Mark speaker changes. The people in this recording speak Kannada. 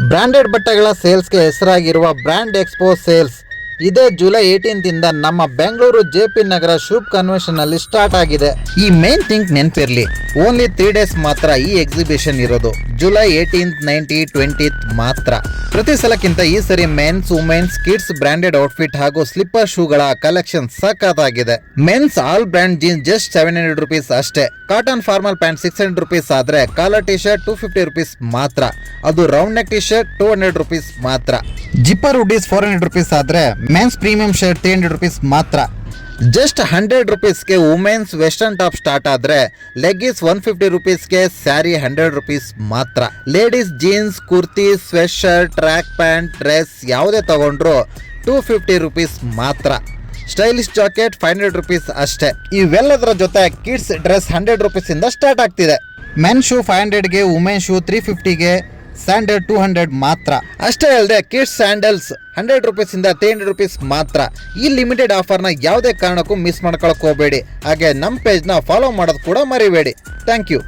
Speaker 1: ಬ್ರಾಂಡೆಡ್ ಬಟ್ಟೆಗಳ ಸೇಲ್ಸ್ಗೆ ಹೆಸರಾಗಿರುವ ಬ್ರ್ಯಾಂಡ್ ಎಕ್ಸ್ಪೋ ಸೇಲ್ಸ್ ಇದೇ ಜುಲೈ 18 ನಮ್ಮ ಬೆಂಗಳೂರು ಜೆಪಿ ನಗರ ಶೂಪ್ ಕನ್ವೆನ್ಷನ್ ನಲ್ಲಿ ಸ್ಟಾರ್ಟ್ ಆಗಿದೆ. ಈ ಮೇನ್ ಥಿಂಗ್ ನೆನಪಿರ್ಲಿ, ಓನ್ಲಿ 3 ಡೇಸ್ ಮಾತ್ರ ಈ ಎಕ್ಸಿಬಿಷನ್ ಇರೋದು. ಜುಲೈ 18, 19, 20 ಮಾತ್ರ. ಪ್ರತಿ ಸಲಕ್ಕಿಂತ ಈ ಸರಿ men's, women's, kids branded outfit ಹಾಗೂ ಸ್ಲಿಪ್ಪರ್ ಶೂಗಳ ಕಲೆಕ್ಷನ್ ಸಖತ್ತಾಗಿದೆ. Men's all brand jeans just 700 rupees ಅಷ್ಟೇ. ಕಾಟನ್ ಫಾರ್ಮಲ್ ಪ್ಯಾಂಟ್ 600 rupees ಆದ್ರೆ ಕಾಲರ್ ಟಿ ಶರ್ಟ್ 250 rupees ಮಾತ್ರ. ಅದು round neck T shirt 200 rupees ಮಾತ್ರ. ಜಿಪ್ಪರ್ ಹುಡೀಸ್ 400 rupees ಆದ್ರೆ ಮೆನ್ಸ್ ಪ್ರೀಮಿಯಂ ಶರ್ಟ್ 300 rupees ಮಾತ್ರ. ಜಸ್ಟ್ 100 rupeesಗೆ ವುಮೆನ್ಸ್ ವೆಸ್ಟರ್ನ್ ಟಾಪ್ ಸ್ಟಾರ್ಟ್ ಆದ್ರೆ ಲೆಗ್ಗಿಸ್ 150 rupeesಗೆ ಸ್ಯಾರಿ 100 rupees ಮಾತ್ರ. Ladies jeans, kurti, sweat shirt, track pant, dress ಯಾವುದೇ ತಗೊಂಡ್ರು 250 rupees ಮಾತ್ರ. ಸ್ಟೈಲಿಶ್ ಜಾಕೆಟ್ 500 rupees ಅಷ್ಟೇ. ಇವೆಲ್ಲದರ ಜೊತೆ ಕಿಡ್ಸ್ ಡ್ರೆಸ್ 100 rupees ಇಂದ ಸ್ಟಾರ್ಟ್ ಆಗ್ತಿದೆ. ಮೆನ್ ಶೂ 500ಗೆ, ವುಮೆನ್ ಶೂ 350ಗೆ, ಸ್ಯಾಂಡಲ್ 200 ಮಾತ್ರ. ಅಷ್ಟೇ ಅಲ್ಲದೆ ಕಿಡ್ಸ್ ಸ್ಯಾಂಡಲ್ಸ್ 100 rupees ಇಂದ 300 rupees ಮಾತ್ರ. ಈ ಲಿಮಿಟೆಡ್ ಆಫರ್ನ ಯಾವುದೇ ಕಾರಣಕ್ಕೂ ಮಿಸ್ ಮಾಡ್ಕೊಳಕ್ ಹೋಗಬೇಡಿ. ಹಾಗೆ ನಮ್ಮ ಪೇಜ್ನ ಫಾಲೋ ಮಾಡೋದು ಕೂಡ ಮರಿಬೇಡಿ. Thank you.